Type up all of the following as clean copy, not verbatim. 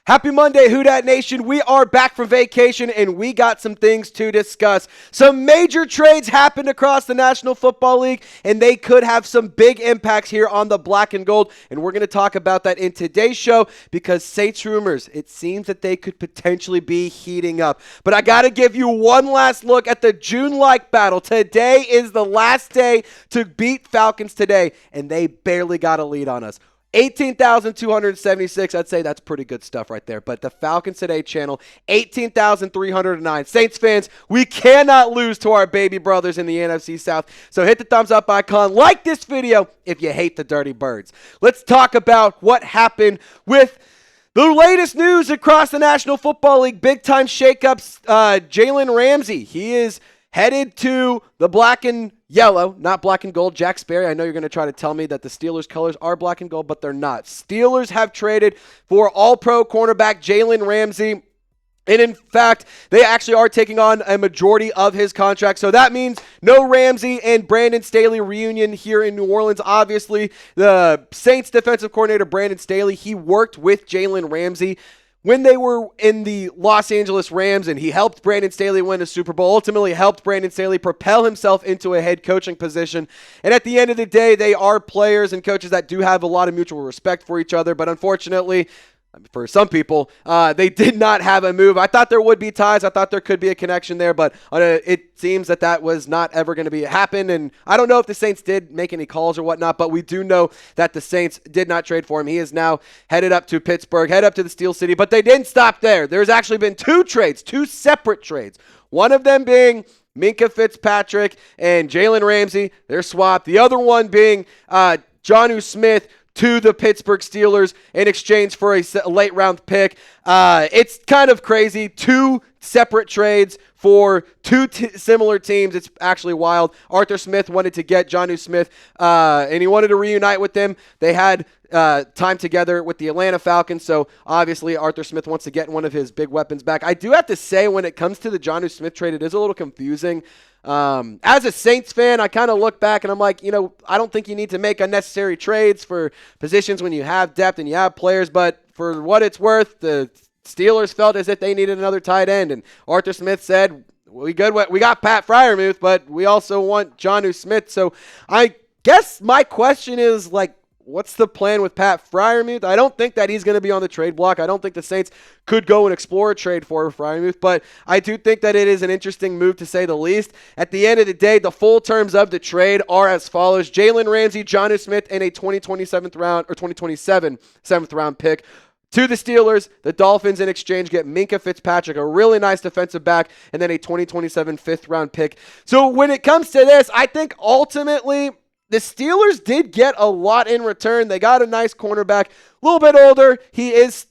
Happy Monday, Who Dat Nation. We are back from vacation, and we got some things to discuss. Some major trades happened across the National Football League, and they could have some big impacts here on the black and gold, and we're going to talk about that in today's show because Saints rumors, it seems that they could potentially be heating up. But I got to give you one last look at the June-like battle. Today is the last day to beat Falcons today, and they barely got a lead on us. 18,276, I'd say that's pretty good stuff right there. But the Falcons Today channel, 18,309. Saints fans, we cannot lose to our baby brothers in the NFC South. So hit the thumbs up icon, like this video if you hate the Dirty Birds. Let's talk about what happened with the latest news across the National Football League. Big time shakeups. Jalen Ramsey, he is headed to the black and yellow, not black and gold. Jack Sperry, I know you're going to try to tell me that the Steelers' colors are black and gold, but they're not. Steelers have traded for all-pro cornerback Jalen Ramsey. And in fact, they actually are taking on a majority of his contract. So that means no Ramsey and Brandon Staley reunion here in New Orleans. Obviously, the Saints defensive coordinator, Brandon Staley, he worked with Jalen Ramsey when they were in the Los Angeles Rams, and he helped Brandon Staley win a Super Bowl, ultimately helped Brandon Staley propel himself into a head coaching position. And at the end of the day, they are players and coaches that do have a lot of mutual respect for each other, but unfortunately, for some people, they did not have a move. I thought there would be ties. I thought there could be a connection there, but it seems that that was not ever going to happen. And I don't know if the Saints did make any calls or whatnot, but we do know that the Saints did not trade for him. He is now headed up to Pittsburgh, head up to the Steel City, but they didn't stop there. There's actually been two separate trades. One of them being Minkah Fitzpatrick and Jalen Ramsey. They're swapped. The other one being Jonnu Smith to the Pittsburgh Steelers in exchange for a late round pick. It's kind of crazy. Two separate trades for two similar teams. It's actually wild. Arthur Smith wanted to get Jonnu Smith, and he wanted to reunite with them. They had time together with the Atlanta Falcons, so obviously Arthur Smith wants to get one of his big weapons back. I do have to say, when it comes to the Jonnu Smith trade, it is a little confusing. As a Saints fan, I kind of look back and I'm like, I don't think you need to make unnecessary trades for positions when you have depth and you have players, but for what it's worth, the Steelers felt as if they needed another tight end, and Arthur Smith said, we got Pat Freiermuth, but we also want Jonnu Smith. So I guess my question is, what's the plan with Pat Freiermuth? I don't think that he's going to be on the trade block. I don't think the Saints could go and explore a trade for Freiermuth, but I do think that it is an interesting move to say the least. At the end of the day, the full terms of the trade are as follows: Jalen Ramsey, Jonnu Smith, and a 2027 7th round pick. To the Steelers, the Dolphins in exchange get Minkah Fitzpatrick, a really nice defensive back, and then a 2027 5th round pick. So when it comes to this, I think ultimately the Steelers did get a lot in return. They got a nice cornerback, a little bit older. He is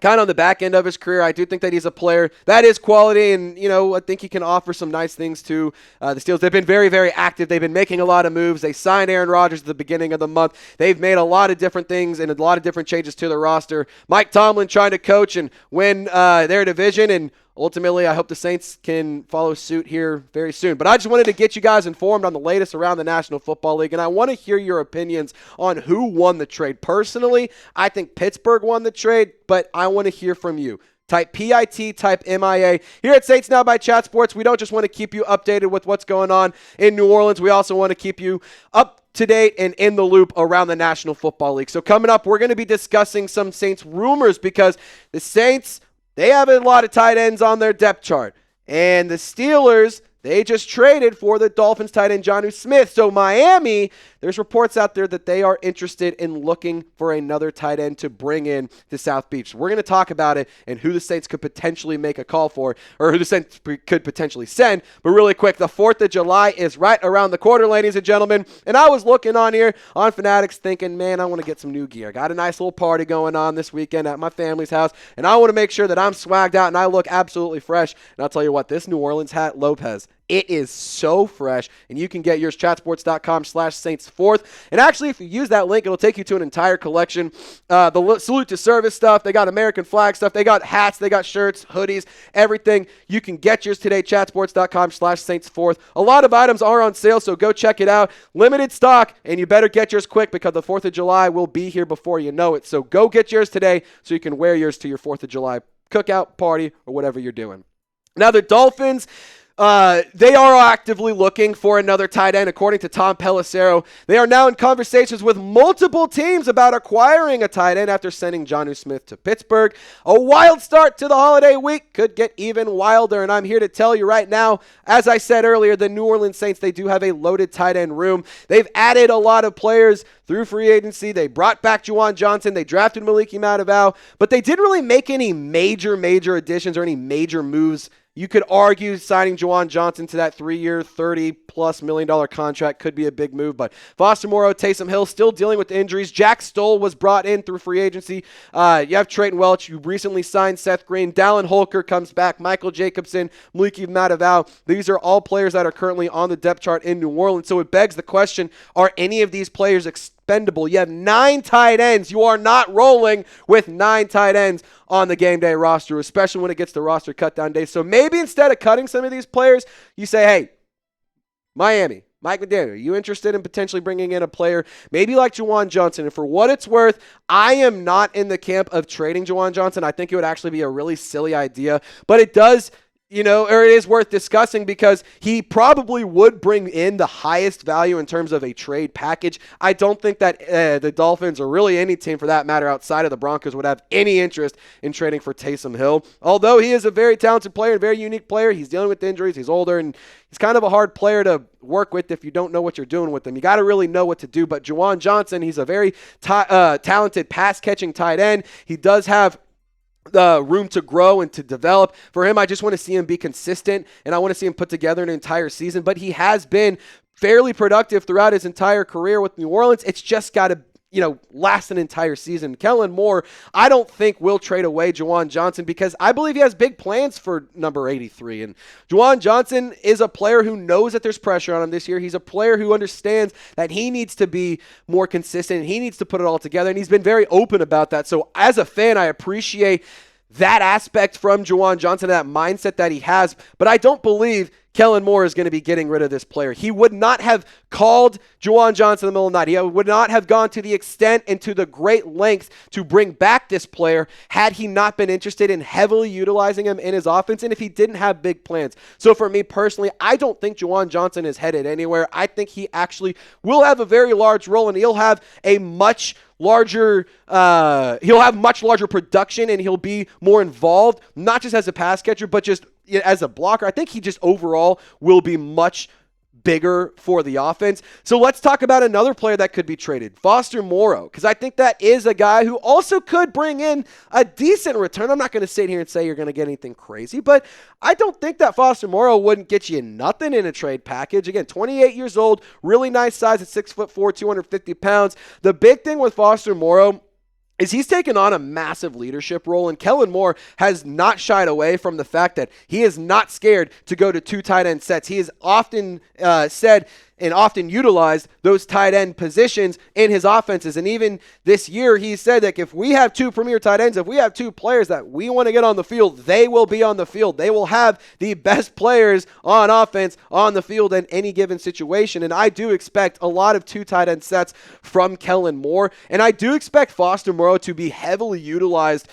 kind of on the back end of his career. I do think that he's a player that is quality, and, I think he can offer some nice things to the Steelers. They've been very, very active. They've been making a lot of moves. They signed Aaron Rodgers at the beginning of the month. They've made a lot of different things and a lot of different changes to the roster. Mike Tomlin trying to coach and win their division, and ultimately, I hope the Saints can follow suit here very soon. But I just wanted to get you guys informed on the latest around the National Football League, and I want to hear your opinions on who won the trade. Personally, I think Pittsburgh won the trade, but I want to hear from you. Type PIT, type MIA. Here at Saints Now by Chat Sports, we don't just want to keep you updated with what's going on in New Orleans. We also want to keep you up to date and in the loop around the National Football League. So coming up, we're going to be discussing some Saints rumors because the Saints, they have a lot of tight ends on their depth chart. And the Steelers, they just traded for the Dolphins tight end Jonnu Smith. So Miami, there's reports out there that they are interested in looking for another tight end to bring in to South Beach. We're going to talk about it and who the Saints could potentially make a call for, or who the Saints could potentially send. But really quick, the 4th of July is right around the corner, ladies and gentlemen. And I was looking on here on Fanatics thinking, man, I want to get some new gear. Got a nice little party going on this weekend at my family's house, and I want to make sure that I'm swagged out and I look absolutely fresh. And I'll tell you what, this New Orleans hat, Lopez, It is so fresh, and you can get yours chatsports.com/Saints4th. And actually, if you use that link, it'll take you to an entire collection. The salute to service stuff, they got American flag stuff, they got hats, they got shirts, hoodies, everything. You can get yours today, chatsports.com/Saints4th. A lot of items are on sale, so go check it out. Limited stock, and you better get yours quick because the 4th of July will be here before you know it. So go get yours today so you can wear yours to your 4th of July cookout, party, or whatever you're doing. Now, the Dolphins, they are actively looking for another tight end, according to Tom Pelissero. They are now in conversations with multiple teams about acquiring a tight end after sending Jonnu Smith to Pittsburgh. A wild start to the holiday week could get even wilder, and I'm here to tell you right now, as I said earlier, the New Orleans Saints, they do have a loaded tight end room. They've added a lot of players through free agency. They brought back Juwan Johnson. They drafted Minkah Fitzpatrick, but they didn't really make any major additions or any major moves. You could argue signing Jawan Johnson to that 3-year, $30+ million contract could be a big move, but Foster Moreau, Taysom Hill still dealing with injuries. Jack Stoll was brought in through free agency. You have Trayton Welch. You recently signed Seth Green. Dallin Holker comes back. Michael Jacobson, Minkah Fitzpatrick. These are all players that are currently on the depth chart in New Orleans, so it begs the question, are any of these players expendable? You have 9 tight ends. You are not rolling with 9 tight ends on the game day roster, especially when it gets to roster cutdown day. So maybe instead of cutting some of these players, you say, hey, Miami, Mike McDaniel, are you interested in potentially bringing in a player maybe like Juwan Johnson? And for what it's worth, I am not in the camp of trading Juwan Johnson. I think it would actually be a really silly idea, but it does, or it is worth discussing because he probably would bring in the highest value in terms of a trade package. I don't think that the Dolphins, or really any team for that matter outside of the Broncos, would have any interest in trading for Taysom Hill. Although he is a very talented player, a very unique player, he's dealing with injuries, he's older, and he's kind of a hard player to work with if you don't know what you're doing with him. You got to really know what to do. But Juwan Johnson, he's a very talented pass-catching tight end. He does have the room to grow and to develop. For him, I just want to see him be consistent, and I want to see him put together an entire season. But he has been fairly productive throughout his entire career with New Orleans. It's just got to last an entire season. Kellen Moore, I don't think will trade away Juwan Johnson because I believe he has big plans for number 83. And Juwan Johnson is a player who knows that there's pressure on him this year. He's a player who understands that he needs to be more consistent and he needs to put it all together. And he's been very open about that. So as a fan, I appreciate that aspect from Juwan Johnson, that mindset that he has. But I don't believe Kellen Moore is going to be getting rid of this player. He would not have called Juwan Johnson in the middle of the night. He would not have gone to the extent and to the great length to bring back this player had he not been interested in heavily utilizing him in his offense and if he didn't have big plans. So for me personally, I don't think Juwan Johnson is headed anywhere. I think he actually will have a very large role and he'll have a much larger production and he'll be more involved, not just as a pass catcher, but just as a blocker. I think he just overall will be much bigger for the offense. So let's talk about another player that could be traded, Foster Moreau, because I think that is a guy who also could bring in a decent return. I'm not going to sit here and say you're going to get anything crazy, but I don't think that Foster Moreau wouldn't get you nothing in a trade package. Again, 28 years old, really nice size at 6'4", 250 pounds. The big thing with Foster Moreau is he's taken on a massive leadership role, and Kellen Moore has not shied away from the fact that he is not scared to go to 2 tight end sets. He has often said and often utilized those tight end positions in his offenses. And even this year, he said that if we have 2 premier tight ends, if we have 2 players that we want to get on the field, they will be on the field. They will have the best players on offense on the field in any given situation. And I do expect a lot of 2 tight end sets from Kellen Moore. And I do expect Foster Moreau to be heavily utilized.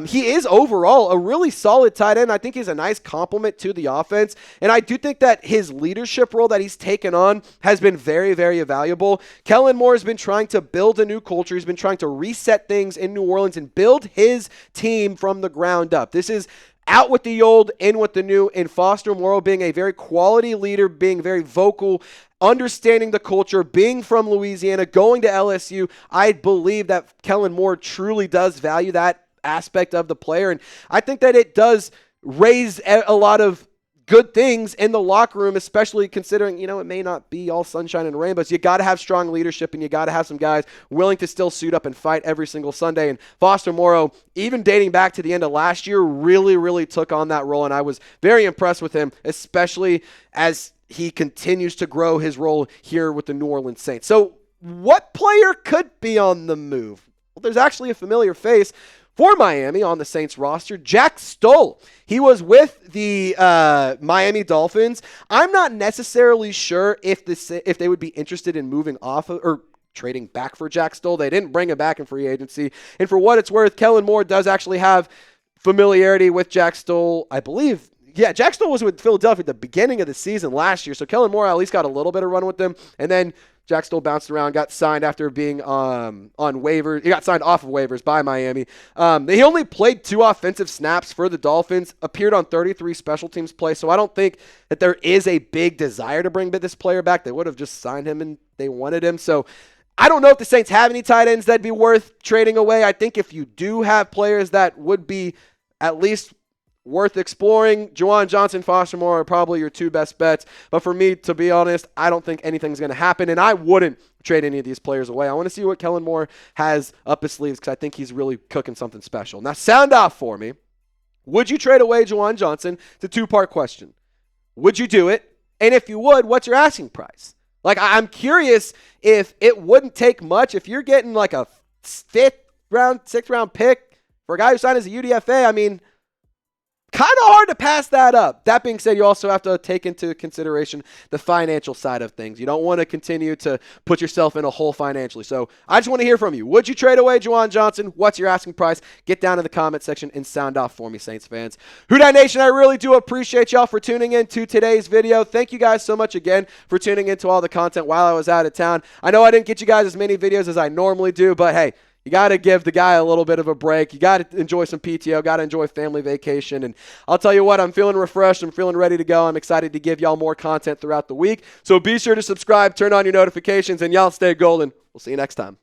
He is overall a really solid tight end. I think he's a nice complement to the offense. And I do think that his leadership role that he's taken on has been very, very valuable. Kellen Moore has been trying to build a new culture. He's been trying to reset things in New Orleans and build his team from the ground up. This is out with the old, in with the new, and Foster Moreau being a very quality leader, being very vocal, understanding the culture, being from Louisiana, going to LSU. I believe that Kellen Moore truly does value that aspect of the player, and I think that it does raise a lot of good things in the locker room, especially considering, it may not be all sunshine and rainbows. You got to have strong leadership, and you got to have some guys willing to still suit up and fight every single Sunday. And Foster Moreau, even dating back to the end of last year, really, really took on that role, and I was very impressed with him, especially as he continues to grow his role here with the New Orleans Saints. So what player could be on the move? Well, there's actually a familiar face for Miami on the Saints roster, Jack Stoll. He was with the Miami Dolphins. I'm not necessarily sure if they would be interested in moving off of, or trading back for Jack Stoll. They didn't bring him back in free agency. And for what it's worth, Kellen Moore does actually have familiarity with Jack Stoll, I believe. Yeah, Jack Stoll was with Philadelphia at the beginning of the season last year, so Kellen Moore at least got a little bit of run with them. And then Jack Stoll bounced around, got signed after being on waivers. He got signed off of waivers by Miami. He only played 2 offensive snaps for the Dolphins, appeared on 33 special teams plays, so I don't think that there is a big desire to bring this player back. They would have just signed him and they wanted him. So I don't know if the Saints have any tight ends that'd be worth trading away. I think if you do have players that would be at least worth exploring, Juwan Johnson, Foster Moore are probably your 2 best bets. But for me, to be honest, I don't think anything's going to happen, and I wouldn't trade any of these players away. I want to see what Kellen Moore has up his sleeves because I think he's really cooking something special. Now, sound off for me. Would you trade away Jawan Johnson? It's a 2-part question. Would you do it? And if you would, what's your asking price? Like, I'm curious if it wouldn't take much. If you're getting like a 5th round, 6th round pick for a guy who signed as a UDFA, I mean, kind of hard to pass that up. That being said, you also have to take into consideration the financial side of things. You don't want to continue to put yourself in a hole financially. So I just want to hear from you. Would you trade away Juwan Johnson? What's your asking price? Get down in the comment section and sound off for me, Saints fans. Who Dat Nation, I really do appreciate y'all for tuning in to today's video. Thank you guys so much again for tuning into all the content while I was out of town. I know I didn't get you guys as many videos as I normally do, but hey, you got to give the guy a little bit of a break. You got to enjoy some PTO, got to enjoy family vacation. And I'll tell you what, I'm feeling refreshed. I'm feeling ready to go. I'm excited to give y'all more content throughout the week. So be sure to subscribe, turn on your notifications, and y'all stay golden. We'll see you next time.